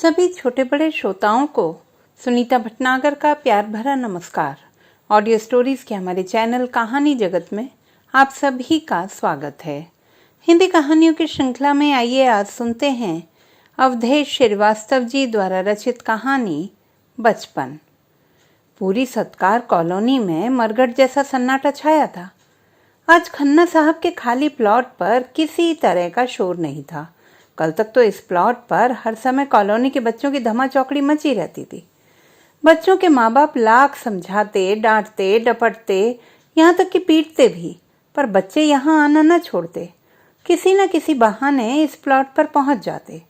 सभी छोटे बड़े श्रोताओं को सुनीता भटनागर का प्यार भरा नमस्कार। ऑडियो स्टोरीज के हमारे चैनल कहानी जगत में आप सभी का स्वागत है। हिंदी कहानियों की श्रृंखला में आइए आज सुनते हैं अवधेश श्रीवास्तव जी द्वारा रचित कहानी बचपन। पूरी सत्कार कॉलोनी में मरघट जैसा सन्नाटा छाया था। आज खन्ना साहब के खाली प्लॉट पर किसी तरह का शोर नहीं था। कल तक तो इस प्लॉट पर हर समय कॉलोनी के बच्चों की धमाचौकड़ी मची रहती थी। बच्चों के माँ बाप लाख समझाते, डांटते, डपटते, यहाँ तक कि पीटते भी, पर बच्चे यहाँ आना न छोड़ते। किसी न किसी बहाने इस प्लॉट पर पहुंच जाते।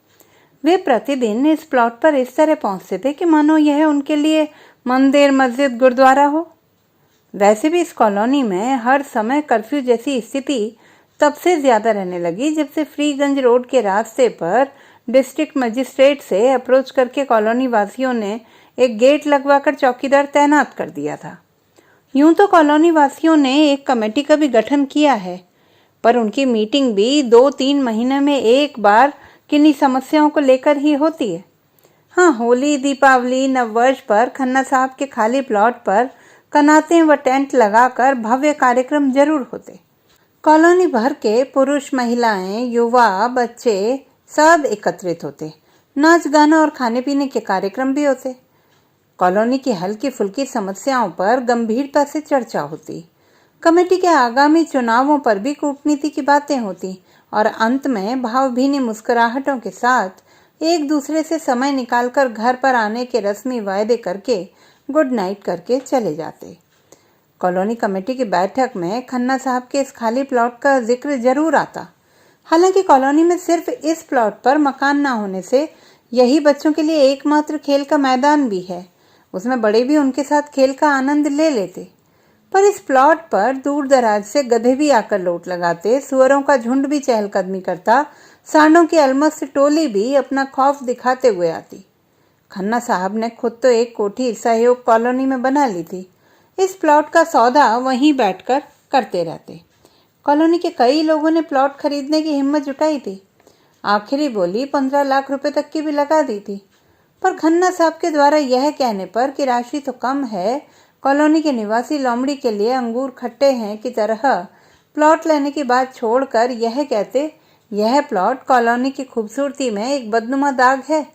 वे प्रतिदिन इस प्लॉट पर इस तरह पहुंचते थे कि मानो यह उनके लिए मंदिर, मस्जिद, गुरुद्वारा हो। वैसे भी इस कॉलोनी में हर समय कर्फ्यू जैसी स्थिति तब से ज्यादा रहने लगी जब से फ्रीगंज रोड के रास्ते पर डिस्ट्रिक्ट मजिस्ट्रेट से अप्रोच करके कॉलोनी वासियों ने एक गेट लगवाकर चौकीदार तैनात कर दिया था। यूं तो कॉलोनी वासियों ने एक कमेटी का भी गठन किया है, पर उनकी मीटिंग भी 2-3 महीने में एक बार किन्हीं समस्याओं को लेकर ही होती है। हाँ, होली, दीपावली, नववर्ष पर खन्ना साहब के खाली प्लॉट पर कनातें व टेंट लगाकर भव्य कार्यक्रम जरूर होते। कॉलोनी भर के पुरुष, महिलाएं, युवा, बच्चे सब एकत्रित होते। नाच गाना और खाने पीने के कार्यक्रम भी होते। कॉलोनी की हल्की फुल्की समस्याओं पर गंभीरता से चर्चा होती। कमेटी के आगामी चुनावों पर भी कूटनीति की बातें होती और अंत में भावभीनी मुस्कुराहटों के साथ एक दूसरे से समय निकालकर घर पर आने के रस्मी वायदे करके गुड नाइट करके चले जाते। कॉलोनी कमेटी की बैठक में खन्ना साहब के इस खाली प्लॉट का जिक्र जरूर आता। हालांकि कॉलोनी में सिर्फ इस प्लॉट पर मकान ना होने से यही बच्चों के लिए एकमात्र खेल का मैदान भी है। उसमें बड़े भी उनके साथ खेल का आनंद ले लेते। पर इस प्लॉट पर दूर दराज से गधे भी आकर लोट लगाते, सुअरों का झुंड भी चहलकदमी करता, सांडों की अलमस्त टोली भी अपना खौफ दिखाते हुए आती। खन्ना साहब ने खुद तो एक कोठी सहयोग कॉलोनी में बना ली थी। इस प्लॉट का सौदा वहीं बैठकर करते रहते। कॉलोनी के कई लोगों ने प्लॉट खरीदने की हिम्मत जुटाई थी। आखिरी बोली 15 लाख रुपए तक की भी लगा दी थी। पर खन्ना साहब के द्वारा यह कहने पर कि राशि तो कम है, कॉलोनी के निवासी लोमड़ी के लिए अंगूर खट्टे हैं की तरह प्लॉट लेने की बात छोड़कर यह कहते, यह प्लॉट कॉलोनी की खूबसूरती में एक बदनुमा दाग है।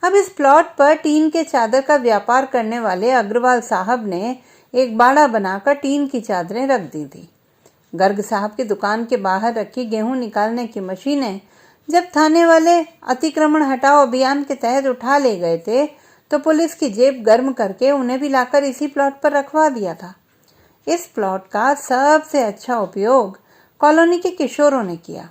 अब इस प्लॉट पर टीन के चादर का व्यापार करने वाले अग्रवाल साहब ने एक बाड़ा बनाकर टीन की चादरें रख दी थी। गर्ग साहब की दुकान के बाहर रखी गेहूं निकालने की मशीनें जब थाने वाले अतिक्रमण हटाओ अभियान के तहत उठा ले गए थे तो पुलिस की जेब गर्म करके उन्हें भी लाकर इसी प्लॉट पर रखवा दिया था। इस प्लॉट का सबसे अच्छा उपयोग कॉलोनी के किशोरों ने किया।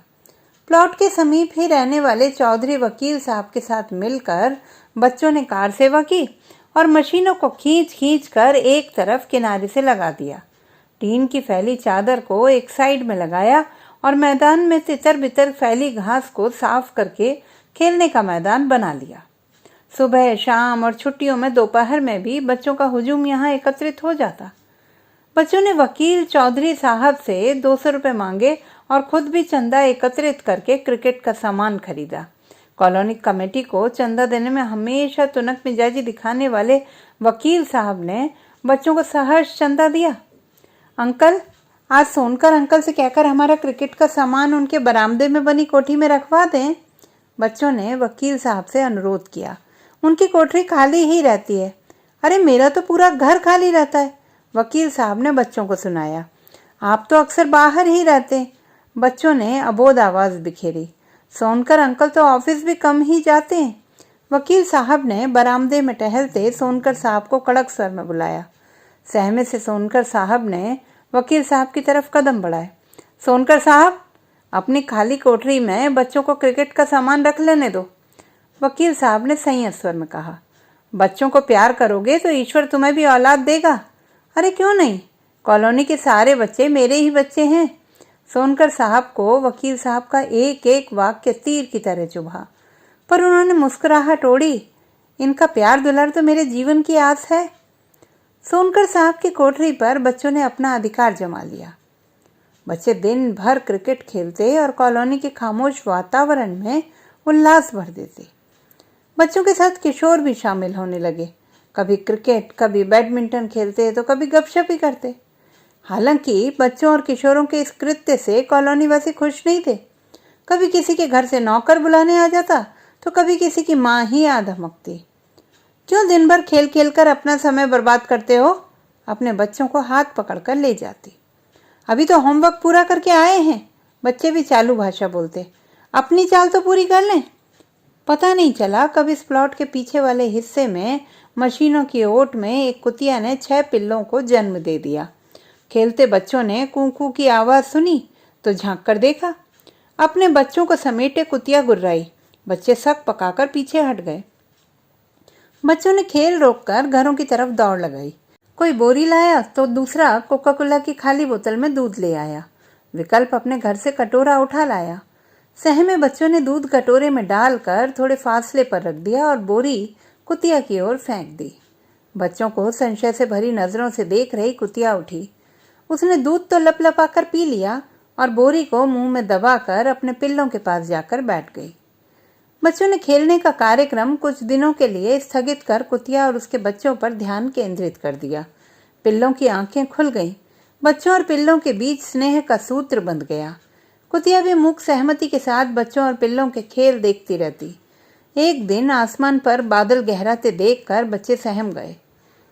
प्लॉट के समीप ही रहने वाले चौधरी वकील साहब के साथ मिलकर बच्चों ने कार सेवा की और मशीनों को खींच खींच कर एक तरफ किनारे से लगा दिया। टीन की फैली चादर को एक साइड में लगाया और मैदान में तितर बितर फैली घास को साफ करके खेलने का मैदान बना लिया। सुबह, शाम और छुट्टियों में दोपहर में भी बच्चों का हुजूम यहाँ एकत्रित हो जाता। बच्चों ने वकील चौधरी साहब से 200 रुपये मांगे और खुद भी चंदा एकत्रित करके क्रिकेट का सामान खरीदा। कॉलोनी कमेटी को चंदा देने में हमेशा तुनक मिजाजी दिखाने वाले वकील साहब ने बच्चों को सहर्ष चंदा दिया। अंकल, आज सोनकर अंकल से कहकर हमारा क्रिकेट का सामान उनके बरामदे में बनी कोठी में रखवा दें। बच्चों ने वकील साहब से अनुरोध किया। उनकी कोठरी खाली ही रहती है। अरे, मेरा तो पूरा घर खाली रहता है, वकील साहब ने बच्चों को सुनाया। आप तो अक्सर बाहर ही रहते। बच्चों ने अबोध आवाज बिखेरी। सोनकर अंकल तो ऑफिस भी कम ही जाते हैं। वकील साहब ने बरामदे में टहलते सोनकर साहब को कड़क स्वर में बुलाया। सहमे से सोनकर साहब ने वकील साहब की तरफ कदम बढ़ाए। सोनकर साहब, अपनी खाली कोठरी में बच्चों को क्रिकेट का सामान रख लेने दो, वकील साहब ने संयम स्वर में कहा। बच्चों को प्यार करोगे तो ईश्वर तुम्हें भी औलाद देगा। अरे क्यों नहीं, कॉलोनी के सारे बच्चे मेरे ही बच्चे हैं। सोनकर साहब को वकील साहब का एक एक वाक्य तीर की तरह चुभा, पर उन्होंने मुस्कुराहट ओढ़ी। इनका प्यार दुलार तो मेरे जीवन की आस है। सोनकर साहब की कोठरी पर बच्चों ने अपना अधिकार जमा लिया। बच्चे दिन भर क्रिकेट खेलते और कॉलोनी के खामोश वातावरण में उल्लास भर देते। बच्चों के साथ किशोर भी शामिल होने लगे। कभी क्रिकेट, कभी बैडमिंटन खेलते तो कभी गपशप ही करते। हालांकि बच्चों और किशोरों के इस कृत्य से कॉलोनी वासी खुश नहीं थे। कभी किसी के घर से नौकर बुलाने आ जाता तो कभी किसी की माँ ही आ धमकती। क्यों दिन भर खेल खेल कर अपना समय बर्बाद करते हो? अपने बच्चों को हाथ पकड़कर ले जाती। अभी तो होमवर्क पूरा करके आए हैं। बच्चे भी चालू भाषा बोलते। अपनी चाल तो पूरी कर लें। पता नहीं चला कब इस प्लॉट के पीछे वाले हिस्से में मशीनों की ओट में एक कुतिया ने 6 पिल्लों को जन्म दे दिया। खेलते बच्चों ने कूकू की आवाज़ सुनी तो झांक कर देखा। अपने बच्चों को समेटे कुतिया गुर्राई। बच्चे सक पकाकर पीछे हट गए। बच्चों ने खेल रोककर घरों की तरफ दौड़ लगाई। कोई बोरी लाया तो दूसरा कोका कोला की खाली बोतल में दूध ले आया। विकल्प अपने घर से कटोरा उठा लाया। सहमे बच्चों ने दूध कटोरे में डालकर थोड़े फासले पर रख दिया और बोरी कुतिया की ओर फेंक दी। बच्चों को संशय से भरी नजरों से देख रही कुतिया उठी। उसने दूध तो लपलपाकर पी लिया और बोरी को मुंह में दबाकर अपने पिल्लों के पास जाकर बैठ गई। बच्चों ने खेलने का कार्यक्रम कुछ दिनों के लिए स्थगित कर कुतिया और उसके बच्चों पर ध्यान केंद्रित कर दिया। पिल्लों की आंखें खुल गईं। बच्चों और पिल्लों के बीच स्नेह का सूत्र बंध गया। कुतिया भी मूक सहमति के साथ बच्चों और पिल्लों के खेल देखती रहती। एक दिन आसमान पर बादल गहराते देखकर बच्चे सहम गए।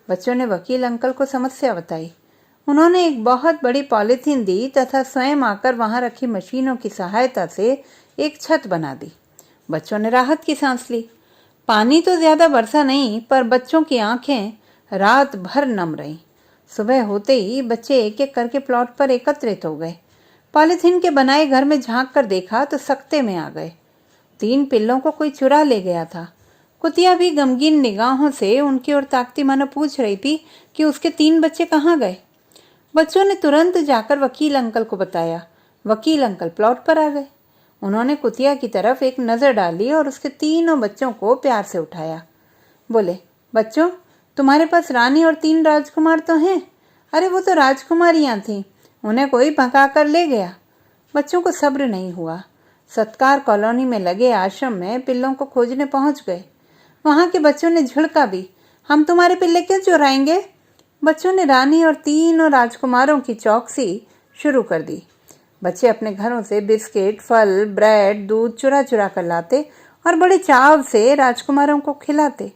बच्चों ने वकील अंकल को समस्या बताई। उन्होंने एक बहुत बड़ी पॉलीथीन दी तथा स्वयं आकर वहां रखी मशीनों की सहायता से एक छत बना दी। बच्चों ने राहत की सांस ली। पानी तो ज्यादा बरसा नहीं, पर बच्चों की आंखें रात भर नम रहीं। सुबह होते ही बच्चे एक एक करके प्लॉट पर एकत्रित हो गए। पॉलीथीन के बनाए घर में झांक कर देखा तो सकते में आ गए। 3 पिल्लों को कोई चुरा ले गया था। कुतिया भी गमगीन निगाहों से उनकी ओर ताकती मानो पूछ रही थी कि उसके 3 बच्चे कहाँ गए। बच्चों ने तुरंत जाकर वकील अंकल को बताया। वकील अंकल प्लॉट पर आ गए। उन्होंने कुतिया की तरफ एक नज़र डाली और उसके 3 बच्चों को प्यार से उठाया। बोले, बच्चों, तुम्हारे पास रानी और 3 राजकुमार तो हैं। अरे वो तो राजकुमारियां थीं, उन्हें कोई भगा कर ले गया। बच्चों को सब्र नहीं हुआ। सत्कार कॉलोनी में लगे आश्रम में पिल्लों को खोजने पहुंच गए। वहां के बच्चों ने झिड़का भी, हम तुम्हारे पिल्ले क्यों चुराएंगे? बच्चों ने रानी और 3 राजकुमारों की चौकसी शुरू कर दी। बच्चे अपने घरों से बिस्किट, फल, ब्रेड, दूध चुरा चुरा कर लाते और बड़े चाव से राजकुमारों को खिलाते।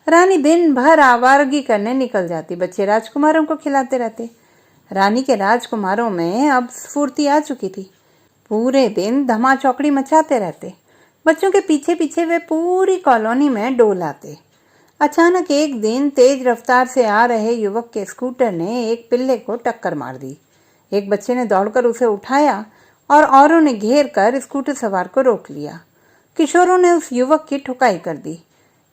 रानी दिन भर आवारगी करने निकल जाती। बच्चे राजकुमारों को खिलाते रहते। रानी के राजकुमारों में अब स्फूर्ति आ चुकी थी। पूरे दिन धमा चौकड़ी मचाते रहते। बच्चों के पीछे पीछे वे पूरी कॉलोनी में डोल आते। अचानक एक दिन तेज रफ्तार से आ रहे युवक के स्कूटर ने एक पिल्ले को टक्कर मार दी। एक बच्चे ने दौड़कर उसे उठाया और औरों ने घेर कर स्कूटर सवार को रोक लिया। किशोरों ने उस युवक की ठुकाई कर दी।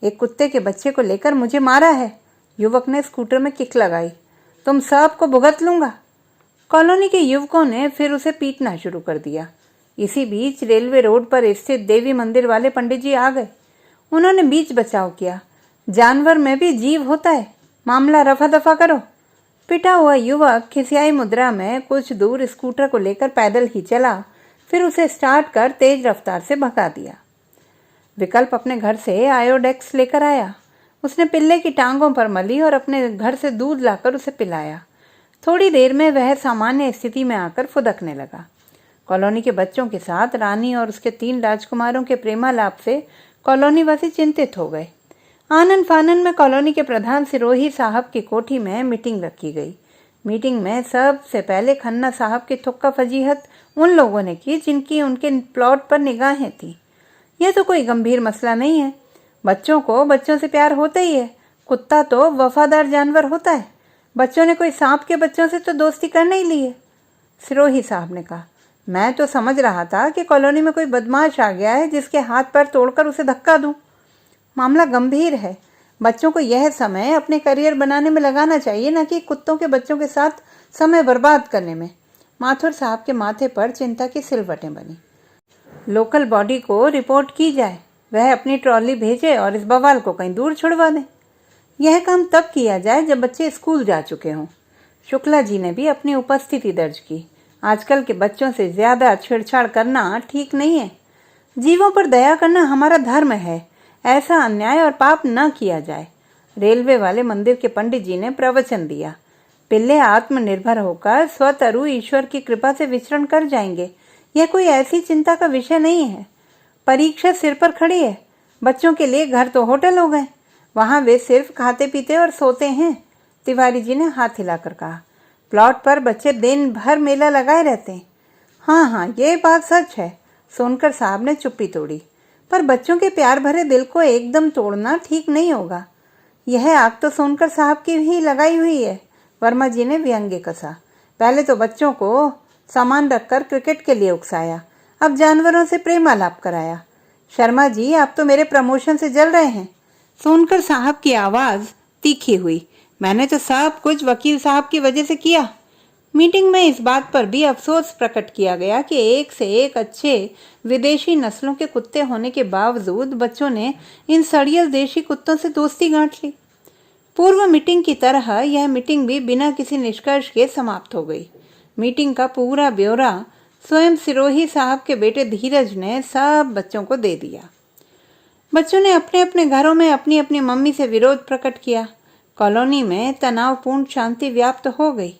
एक कुत्ते के बच्चे को लेकर मुझे मारा है, युवक ने स्कूटर में किक लगाई। तुम सब को भुगत लूंगा। कॉलोनी के युवकों ने फिर उसे पीटना शुरू कर दिया। इसी बीच रेलवे रोड पर स्थित देवी मंदिर वाले पंडित जी आ गए। उन्होंने बीच बचाव किया। जानवर में भी जीव होता है, मामला रफा दफा करो। पिटा हुआ युवक खिसियाई मुद्रा में कुछ दूर स्कूटर को लेकर पैदल ही चला, फिर उसे स्टार्ट कर तेज रफ्तार से भगा दिया। विकल्प अपने घर से आयोडेक्स लेकर आया। उसने पिल्ले की टांगों पर मली और अपने घर से दूध लाकर उसे पिलाया। थोड़ी देर में वह सामान्य स्थिति में आकर फुदकने लगा। कॉलोनी के बच्चों के साथ रानी और उसके 3 राजकुमारों के प्रेमालाप से कॉलोनी वासी चिंतित हो गए। आनन फानन में कॉलोनी के प्रधान सिरोही साहब की कोठी में मीटिंग रखी गई। मीटिंग में सबसे पहले खन्ना साहब की थुक्का फजीहत उन लोगों ने की जिनकी उनके प्लॉट पर निगाहें थी। यह तो कोई गंभीर मसला नहीं है। बच्चों को बच्चों से प्यार होता ही है। कुत्ता तो वफादार जानवर होता है। बच्चों ने कोई सांप के बच्चों से तो दोस्ती कर नहीं ली है। सिरोही साहब ने कहा, मैं तो समझ रहा था कि कॉलोनी में कोई बदमाश आ गया है जिसके हाथ पैर तोड़कर उसे धक्का दूं। मामला गंभीर है। बच्चों को यह समय अपने करियर बनाने में लगाना चाहिए, न कि कुत्तों के बच्चों के साथ समय बर्बाद करने में। माथुर साहब के माथे पर चिंता की सिलवटें बनी। लोकल बॉडी को रिपोर्ट की जाए, वह अपनी ट्रॉली भेजे और इस बवाल को कहीं दूर छुड़वा दें। यह काम तब किया जाए जब बच्चे स्कूल जा चुके हों। शुक्ला जी ने भी अपनी उपस्थिति दर्ज की। आजकल के बच्चों से ज्यादा छेड़छाड़ करना ठीक नहीं है। जीवों पर दया करना हमारा धर्म है, ऐसा अन्याय और पाप न किया जाए। रेलवे वाले मंदिर के पंडित जी ने प्रवचन दिया। पिल्ले आत्मनिर्भर होकर स्वतरु ईश्वर की कृपा से विचरण कर जाएंगे। यह कोई ऐसी चिंता का विषय नहीं है। परीक्षा सिर पर खड़ी है। बच्चों के लिए घर तो होटल हो गए, वहां वे सिर्फ खाते पीते और सोते हैं। तिवारी जी ने हाथ हिलाकर कहा। प्लॉट पर बच्चे दिन भर मेला लगाए रहते हैं। हाँ हाँ, ये बात सच है। सोनकर साहब ने चुप्पी तोड़ी। पर बच्चों के प्यार भरे दिल को एकदम तोड़ना ठीक नहीं होगा। यह आग तो सोनकर साहब की ही लगाई हुई है, वर्मा जी ने व्यंग्य कसा। पहले तो बच्चों को सामान रखकर क्रिकेट के लिए उकसाया, अब जानवरों से प्रेमालाप कराया। शर्मा जी, आप तो मेरे प्रमोशन से जल रहे हैं। सोनकर साहब की आवाज तीखी हुई। मैंने तो सब कुछ वकील साहब की वजह से किया। मीटिंग में इस बात पर भी अफसोस प्रकट किया गया कि एक से एक अच्छे विदेशी नस्लों के कुत्ते होने के बावजूद बच्चों ने इन सड़ियल देशी कुत्तों से दोस्ती गांठ ली। पूर्व मीटिंग की तरह यह मीटिंग भी बिना किसी निष्कर्ष के समाप्त हो गई। मीटिंग का पूरा ब्यौरा स्वयं सिरोही साहब के बेटे धीरज ने सब बच्चों को दे दिया। बच्चों ने अपने अपने घरों में अपनी अपनी मम्मी से विरोध प्रकट किया। कॉलोनी में तनावपूर्ण शांति व्याप्त हो गई।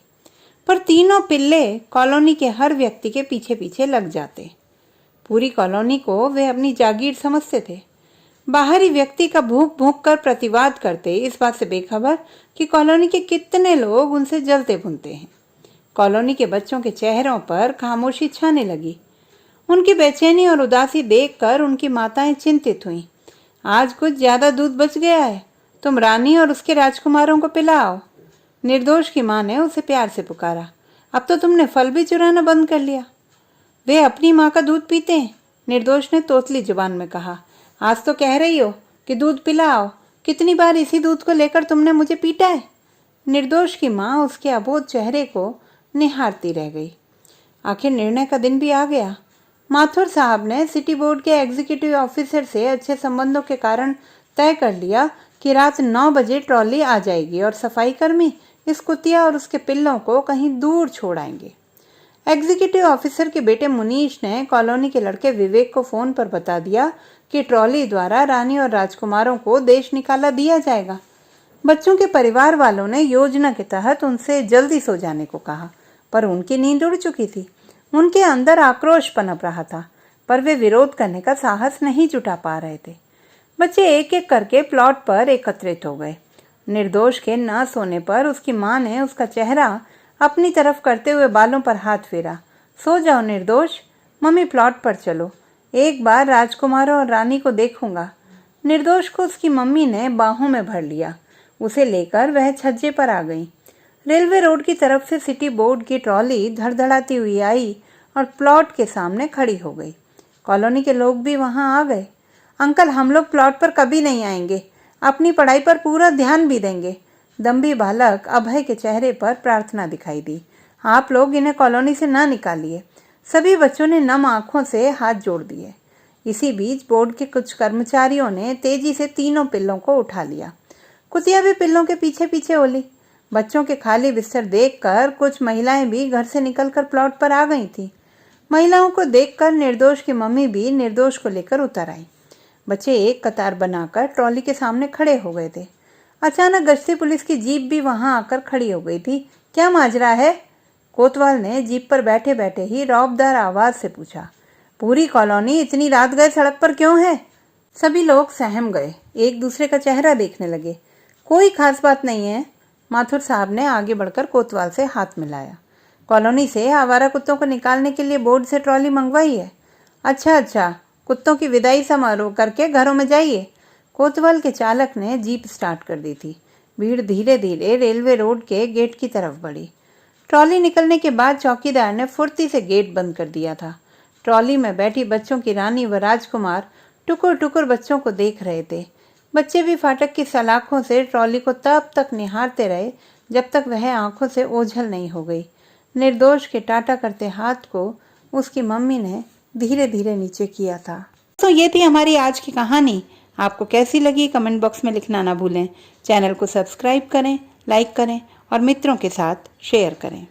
पर तीनों पिल्ले कॉलोनी के हर व्यक्ति के पीछे पीछे लग जाते। पूरी कॉलोनी को वे अपनी जागीर समझते थे। बाहरी व्यक्ति का भूख भूख कर प्रतिवाद करते, इस बात से बेखबर कि कॉलोनी के कितने लोग उनसे जलते भुनते हैं। कॉलोनी के बच्चों के चेहरों पर खामोशी छाने लगी। उनकी बेचैनी और उदासी देखकर उनकी माताएं चिंतित हुईं। आज कुछ ज्यादा दूध बच गया है, तुम रानी और उसके राजकुमारों को पिलाओ। निर्दोष की मां ने उसे प्यार से पुकारा। अब तो तुमने फल भी चुराना बंद कर लिया। वे अपनी माँ का दूध पीते हैं, निर्दोष ने तोतली जुबान में कहा। आज तो कह रही हो कि दूध पिलाओ। कितनी बार इसी दूध को लेकर तुमने मुझे पीटा है। निर्दोष की माँ उसके अबोध चेहरे को निहारती रह गई। आखिर निर्णय का दिन भी आ गया। माथुर साहब ने सिटी बोर्ड के एग्जीक्यूटिव ऑफिसर से अच्छे संबंधों के कारण तय कर लिया कि रात 9 बजे ट्रॉली आ जाएगी और सफाई कर्मी इस कुतिया और उसके पिल्लों को कहीं दूर छोड़ आएंगे। एग्जीक्यूटिव ऑफिसर के बेटे मुनीश ने कॉलोनी के लड़के विवेक को फोन पर बता दिया कि ट्रॉली द्वारा रानी और राजकुमारों को देश निकाला दिया जाएगा। बच्चों के परिवार वालों ने योजना के तहत उनसे जल्दी सो जाने को कहा, पर उनकी नींद उड़ चुकी थी। उनके अंदर आक्रोश पनप रहा था, पर वे विरोध करने का साहस नहीं जुटा पा रहे थे। बच्चे एक एक करके प्लॉट पर एकत्रित हो गए। निर्दोष के न सोने पर उसकी माँ ने उसका चेहरा अपनी तरफ करते हुए बालों पर हाथ फेरा। सो जाओ निर्दोष, मम्मी प्लॉट पर चलो, एक बार राजकुमारों और रानी को देखूंगा। निर्दोष को उसकी मम्मी ने बाहों में भर लिया। उसे लेकर वह छज्जे पर आ गई। रेलवे रोड की तरफ से सिटी बोर्ड की ट्रॉली धड़धड़ाती हुई आई और प्लॉट के सामने खड़ी हो गई। कॉलोनी के लोग भी वहां आ गए। अंकल, हम लोग प्लॉट पर कभी नहीं आएंगे, अपनी पढ़ाई पर पूरा ध्यान भी देंगे। दम्भी बालक अभय के चेहरे पर प्रार्थना दिखाई दी। आप लोग इन्हें कॉलोनी से ना निकालिए। सभी बच्चों ने नम आंखों से हाथ जोड़ दिए। इसी बीच बोर्ड के कुछ कर्मचारियों ने तेजी से तीनों पिल्लों को उठा लिया। कुतिया भी पिल्लों के पीछे पीछे ओली। बच्चों के खाली बिस्तर देखकर कुछ महिलाएं भी घर से निकलकर प्लॉट पर आ गई थी। महिलाओं को देखकर निर्दोष की मम्मी भी निर्दोष को लेकर उतर आई। बच्चे एक कतार बनाकर ट्रॉली के सामने खड़े हो गए थे। अचानक गश्ती पुलिस की जीप भी वहां आकर खड़ी हो गई थी। क्या माजरा है? कोतवाल ने जीप पर बैठे बैठे ही रौबदार आवाज से पूछा। पूरी कॉलोनी इतनी रात गए सड़क पर क्यों है? सभी लोग सहम गए, एक दूसरे का चेहरा देखने लगे। कोई खास बात नहीं है, माथुर साहब ने आगे बढ़कर कोतवाल से हाथ मिलाया। कॉलोनी से आवारा कुत्तों को निकालने के लिए बोर्ड से ट्रॉली मंगवाई है। अच्छा, कुत्तों की विदाई समारोह करके घरों में जाइए। कोतवाल के चालक ने जीप स्टार्ट कर दी थी। भीड़ धीरे धीरे रेलवे रोड के गेट की तरफ बढ़ी। ट्रॉली निकलने के बाद चौकीदार ने फुर्ती से गेट बंद कर दिया था। ट्रॉली में बैठी बच्चों की रानी व राजकुमार टुकुर टुकुर बच्चों को देख रहे थे। बच्चे भी फाटक की सलाखों से ट्रॉली को तब तक निहारते रहे जब तक वह आंखों से ओझल नहीं हो गई। निर्दोष के टाटा करते हाथ को उसकी मम्मी ने धीरे धीरे नीचे किया था। तो ये थी हमारी आज की कहानी। आपको कैसी लगी कमेंट बॉक्स में लिखना ना भूलें। चैनल को सब्सक्राइब करें, लाइक करें और मित्रों के साथ शेयर करें।